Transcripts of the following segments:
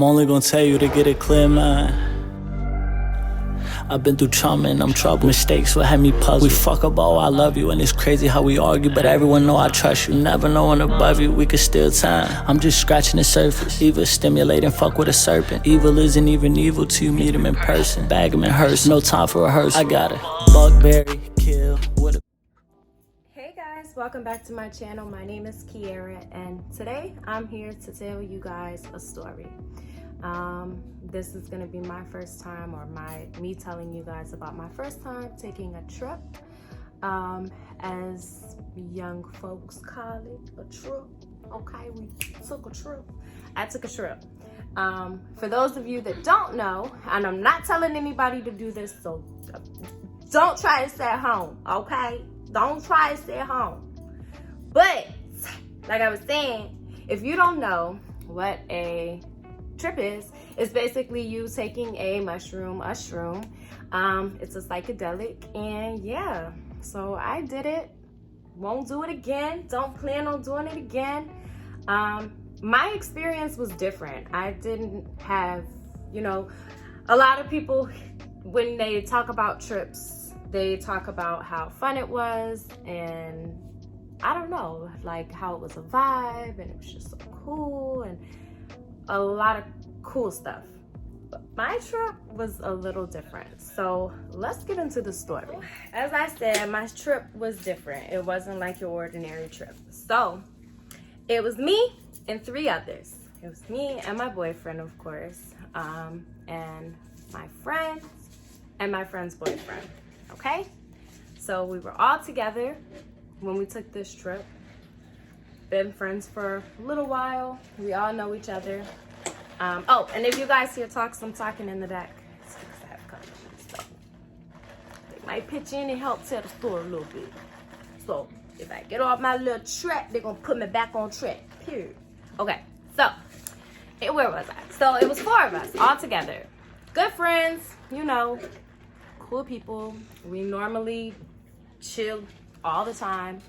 I'm only gonna tell you to get a clear mind. I've been through trauma and I'm troubled. Mistakes will have me puzzled. We fuck up, oh I love you, and it's crazy how we argue, but everyone know I trust you. Never knowing above you, we can steal time. I'm just scratching the surface. Evil stimulating, fuck with a serpent. Evil isn't even evil till you meet him in person. Bag him and hearse, no time for rehearsal. I got it. Buckberry, kill with a... Hey guys, welcome back to my channel. My name is Kiera, and today I'm here to tell you guys a story. This is gonna be my first time, or me telling you guys about my first time taking a trip. As young folks call it, a trip. Okay, we took a trip. I took a trip. For those of you that don't know, and I'm not telling anybody to do this, so don't try to stay at home, okay? Don't try to stay at home. But, like I was saying, if you don't know what a trip is, it's basically you taking a mushroom, a shroom. It's a psychedelic, and yeah, so I did it. Won't do it again. Don't plan on doing it again. My experience was different. I didn't have, a lot of people, when they talk about trips, they talk about how fun it was, and I don't know, like how it was a vibe, and it was just so cool, and a lot of cool stuff. But my trip was a little different. So let's get into the story. As I said, my trip was different. It wasn't like your ordinary trip. So it was me and 3 others. It was me and my boyfriend, of course, and my friends and my friend's boyfriend. Okay? So we were all together when we took this trip. Been friends for a little while. We all know each other. Oh, and if you guys hear talks, I'm talking in the back. It's because I have company, so they might pitch in and help tell the story a little bit. So if I get off my little track, they're gonna put me back on track. Period. Okay, so where was I? So it was 4 of us all together. Good friends, cool people. We normally chill all the time.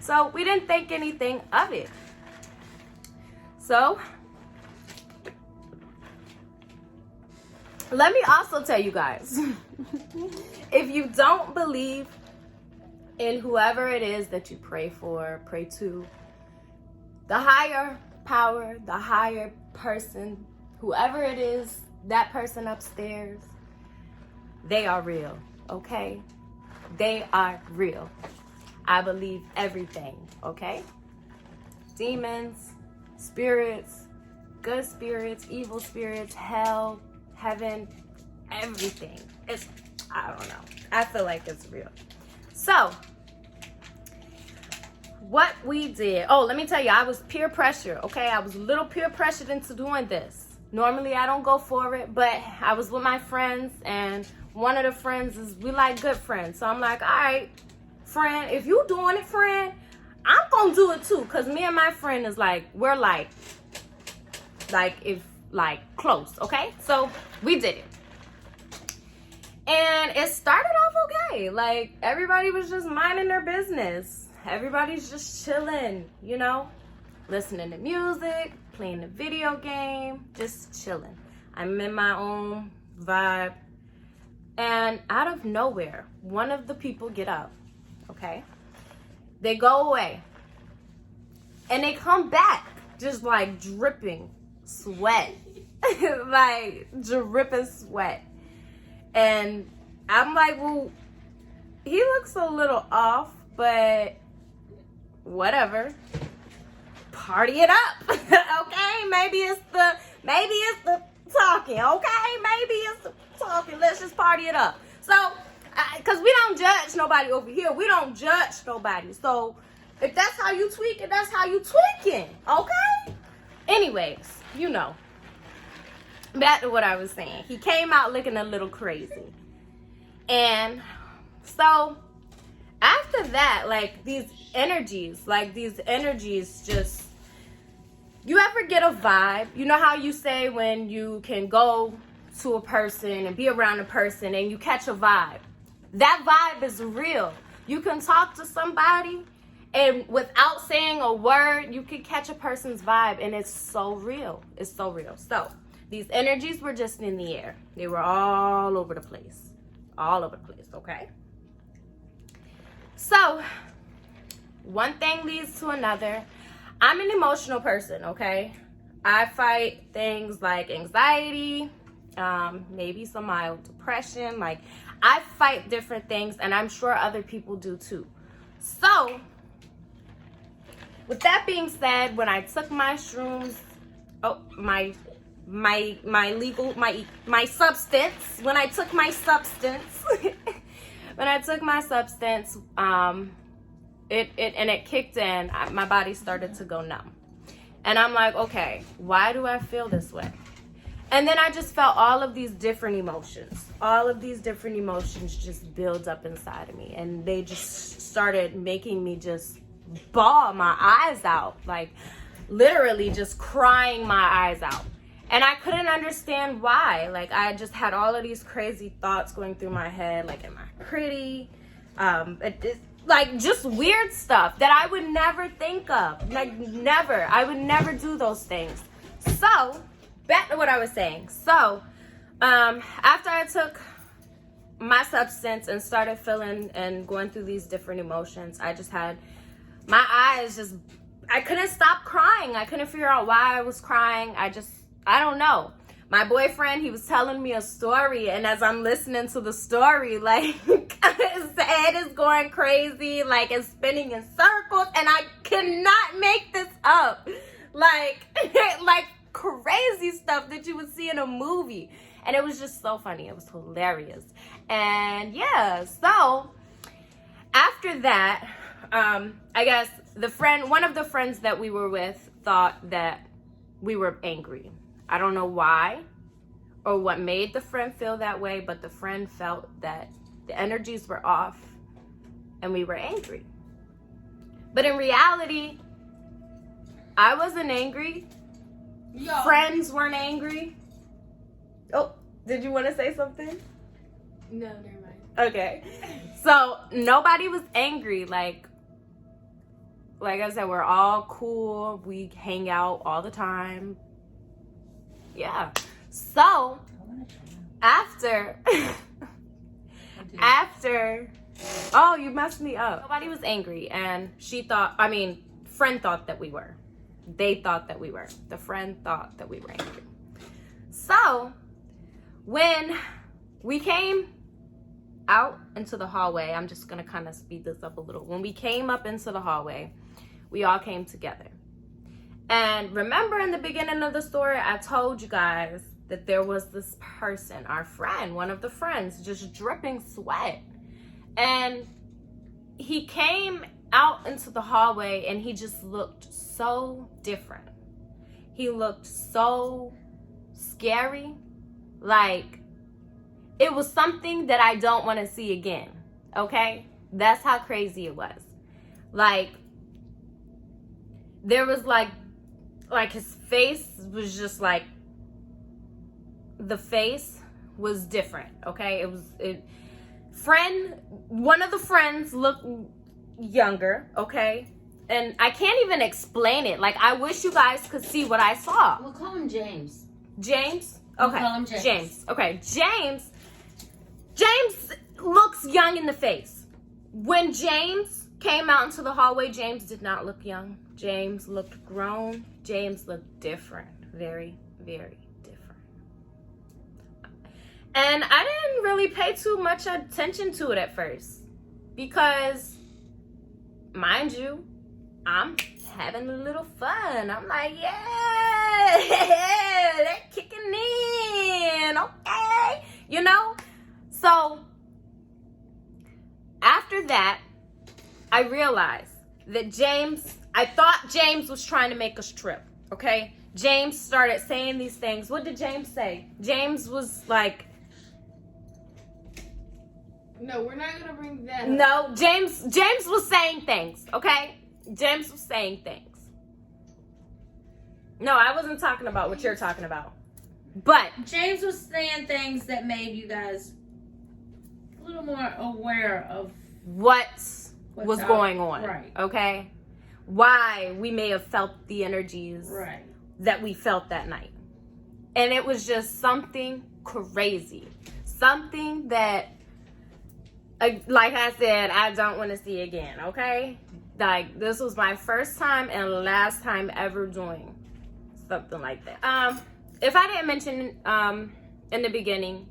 So we didn't think anything of it. So let me also tell you guys, if you don't believe in whoever it is that you pray to, the higher power, the higher person, whoever it is, that person upstairs, they are real, okay? They are real. I believe everything, okay? Demons, spirits, good spirits, evil spirits, hell, heaven, everything. I don't know. I feel like it's real. So, what we did, let me tell you, I was peer pressure, okay? I was a little peer pressured into doing this. Normally, I don't go for it, but I was with my friends, and one of the friends we like good friends. So I'm like, all right, friend, if you doing it, friend, I'm gonna do it too. Cause me and my friend is like, we're like close, okay? So we did it. And it started off okay. Like everybody was just minding their business. Everybody's just chilling, listening to music, playing the video game, just chilling. I'm in my own vibe. And out of nowhere, one of the people get up, okay? They go away. And they come back just like dripping sweat. Like dripping sweat. And I'm like, well, he looks a little off, but whatever. Party it up. Okay? Maybe it's the talking, okay? Maybe it's the talking. Let's just party it up. So, because we don't judge nobody over here. We don't judge nobody. So, if that's how you tweaking, that's how you tweaking, okay? Anyways, back to what I was saying. He came out looking a little crazy. And so, after that, these energies just, you ever get a vibe? You know how you say when you can go to a person and be around a person and you catch a vibe? That vibe is real. You can talk to somebody and without saying a word, you can catch a person's vibe, and it's so real. It's so real. So These energies were just in the air. They were all over the place. All over the place, okay? So, one thing leads to another. I'm an emotional person, okay? I fight things like anxiety, maybe some mild depression. Like, I fight different things, and I'm sure other people do too. So, with that being said, when I took my shrooms, my substance, when I took my substance, it kicked in, my body started to go numb. And I'm like, okay, why do I feel this way? And then I just felt all of these different emotions. All of these different emotions just build up inside of me. And they just started making me just bawl my eyes out. Like, literally just crying my eyes out. And I couldn't understand why. Like, I just had all of these crazy thoughts going through my head. Like, am I pretty? Like, just weird stuff that I would never think of. Like, never. I would never do those things. So, back to what I was saying. So, after I took my substance and started feeling and going through these different emotions, I just had my eyes just, I couldn't stop crying. I couldn't figure out why I was crying. I don't know. My boyfriend, he was telling me a story, and as I'm listening to the story, like, his head is going crazy, like, it's spinning in circles, and I cannot make this up. Like crazy stuff that you would see in a movie. And it was just so funny. It was hilarious. And yeah, so after that, I guess one of the friends that we were with thought that we were angry. I don't know why or what made the friend feel that way, but the friend felt that the energies were off and we were angry. But in reality, I wasn't angry. Yo. Friends weren't angry. Oh, did you want to say something? No, never mind. Okay. So nobody was angry. Like I said, we're all cool. We hang out all the time. Yeah. So after oh, you messed me up. Nobody was angry, and friend thought that we were. They thought that we were. The friend thought that we were angry. So when we came out into the hallway, I'm just gonna kind of speed this up a little. When we came up into the hallway, we all came together. And remember in the beginning of the story, I told you guys that there was this person, our friend, one of the friends, just dripping sweat. And he came out into the hallway and he just looked so different. He looked so scary. Like, it was something that I don't want to see again. Okay? That's how crazy it was. Like, there was like his face was just like, the face was different. Okay? One of the friends looked younger. Okay? And I can't even explain it. Like, I wish you guys could see what I saw. We'll call him James. James? We'll Okay. call him James. James. Okay. James looks young in the face. When James came out into the hallway, James did not look young. James looked grown. James looked different. Very, very different. And I didn't really pay too much attention to it at first. Because, mind you, I'm having a little fun. I'm like, yeah, they're kicking in, okay, you know? So, after that, I realized that I thought James was trying to make us trip, okay? James started saying these things. What did James say? James was like, No, we're not gonna bring that up. no, James was saying things, okay? James was saying things. No, I wasn't talking about what you're talking about. But James was saying things that made you guys a little more aware of what what's was out- going on, Right. okay? Why we may have felt the energies Right. that we felt that night. And it was just something crazy. Something that, like I said, I don't want to see again, okay? Like, this was my first time and last time ever doing something like that. If I didn't mention in the beginning,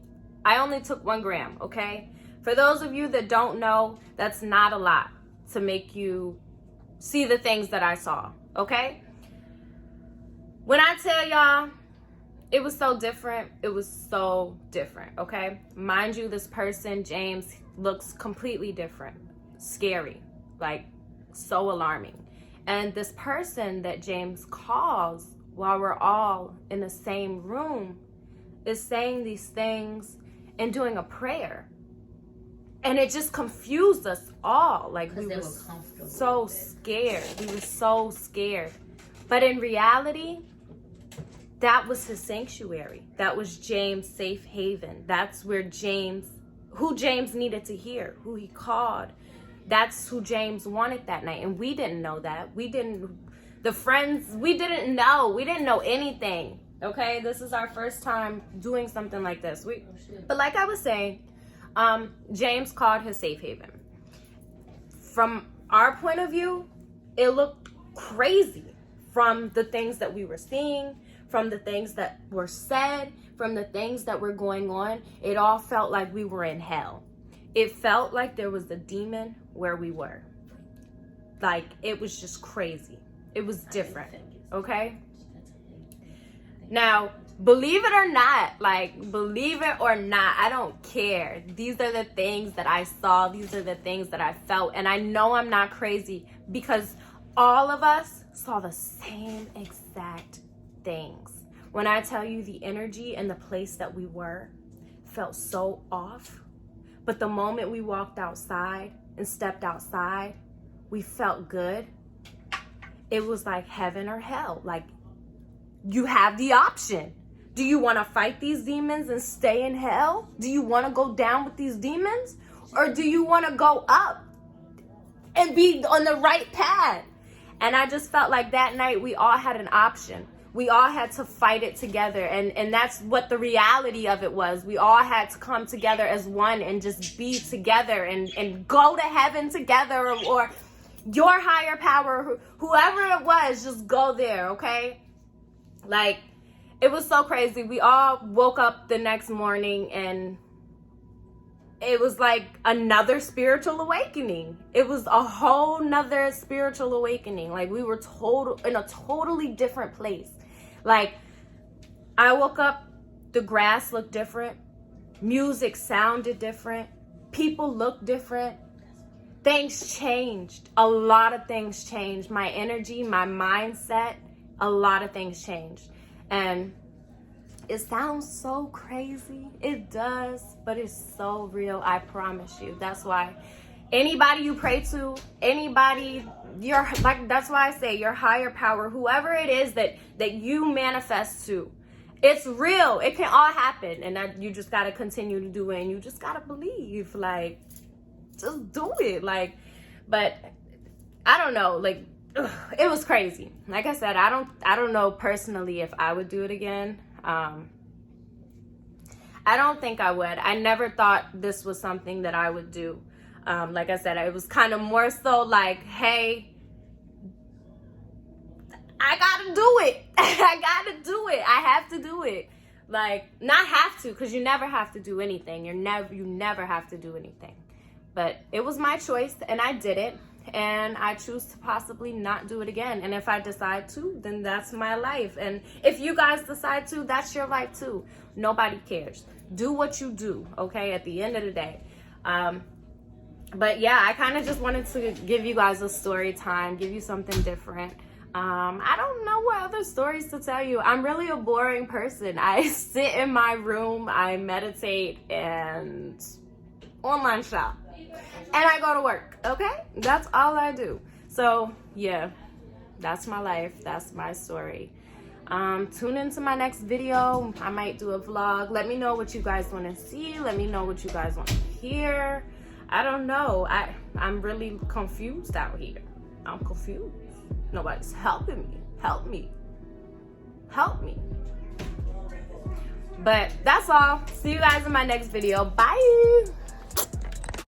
I only took 1 gram, okay? For those of you that don't know, that's not a lot to make you see the things that I saw, okay? When I tell y'all, it was so different. It was so different, okay? Mind you, this person, James, looks completely different. Scary, like so alarming. And this person that James calls while we're all in the same room is saying these things and doing a prayer. And it just confused us all. Like, we were so scared. We were so scared. But in reality, that was his sanctuary. That was James' safe haven. That's where who James needed to hear, who he called. That's who James wanted that night. And we didn't know that. We didn't know. We didn't know anything. Okay? This is our first time doing something like this. But like I was saying, James called his safe haven. From our point of view, it looked crazy from the things that we were seeing, from the things that were said, from the things that were going on. It all felt like we were in hell. It felt like there was a demon where we were. Like, it was just crazy. It was different, okay? Now, believe it or not, I don't care. These are the things that I saw. These are the things that I felt. And I know I'm not crazy because all of us saw the same exact things. When I tell you the energy and the place that we were felt so off, but the moment we walked outside and stepped outside, we felt good. It was like heaven or hell. Like, you have the option. Do you want to fight these demons and stay in hell? Do you want to go down with these demons? Or do you want to go up and be on the right path? And I just felt like that night we all had an option. We all had to fight it together. And that's what the reality of it was. We all had to come together as one and just be together and go to heaven together, or your higher power, whoever it was, just go there, okay? Like, it was so crazy. We all woke up the next morning and it was like another spiritual awakening. It was a whole nother spiritual awakening. Like, we were in a totally different place. Like, I woke up, the grass looked different. Music sounded different. People looked different. Things changed. A lot of things changed. My energy, my mindset, a lot of things changed. And it sounds so crazy. It does, but it's so real, I promise you. That's why anybody you pray to, that's why I say your higher power, whoever it is that you manifest to, it's real. It can all happen. And that you just got to continue to do it. And you just got to believe, like, just do it. Like, but I don't know, like, it was crazy. Like I said, I don't know personally if I would do it again. I don't think I would. I never thought this was something that I would do. Like I said, it was kind of more so like, hey, I gotta do it. I gotta do it. I have to do it. Like, not have to, because you never have to do anything. You never have to do anything. But it was my choice, and I did it. And I choose to possibly not do it again. And if I decide to, then that's my life. And if you guys decide to, that's your life too. Nobody cares. Do what you do, okay, at the end of the day. But yeah, I kind of just wanted to give you guys a story time, give you something different. I don't know what other stories to tell you. I'm really a boring person. I sit in my room, I meditate, and online shop. And I go to work, okay? That's all I do. So, yeah, that's my life. That's my story. Tune into my next video. I might do a vlog. Let me know what you guys want to see. Let me know what you guys want to hear. I don't know. I'm really confused out here. I'm confused. Nobody's helping me. Help me. Help me. But that's all. See you guys in my next video. Bye.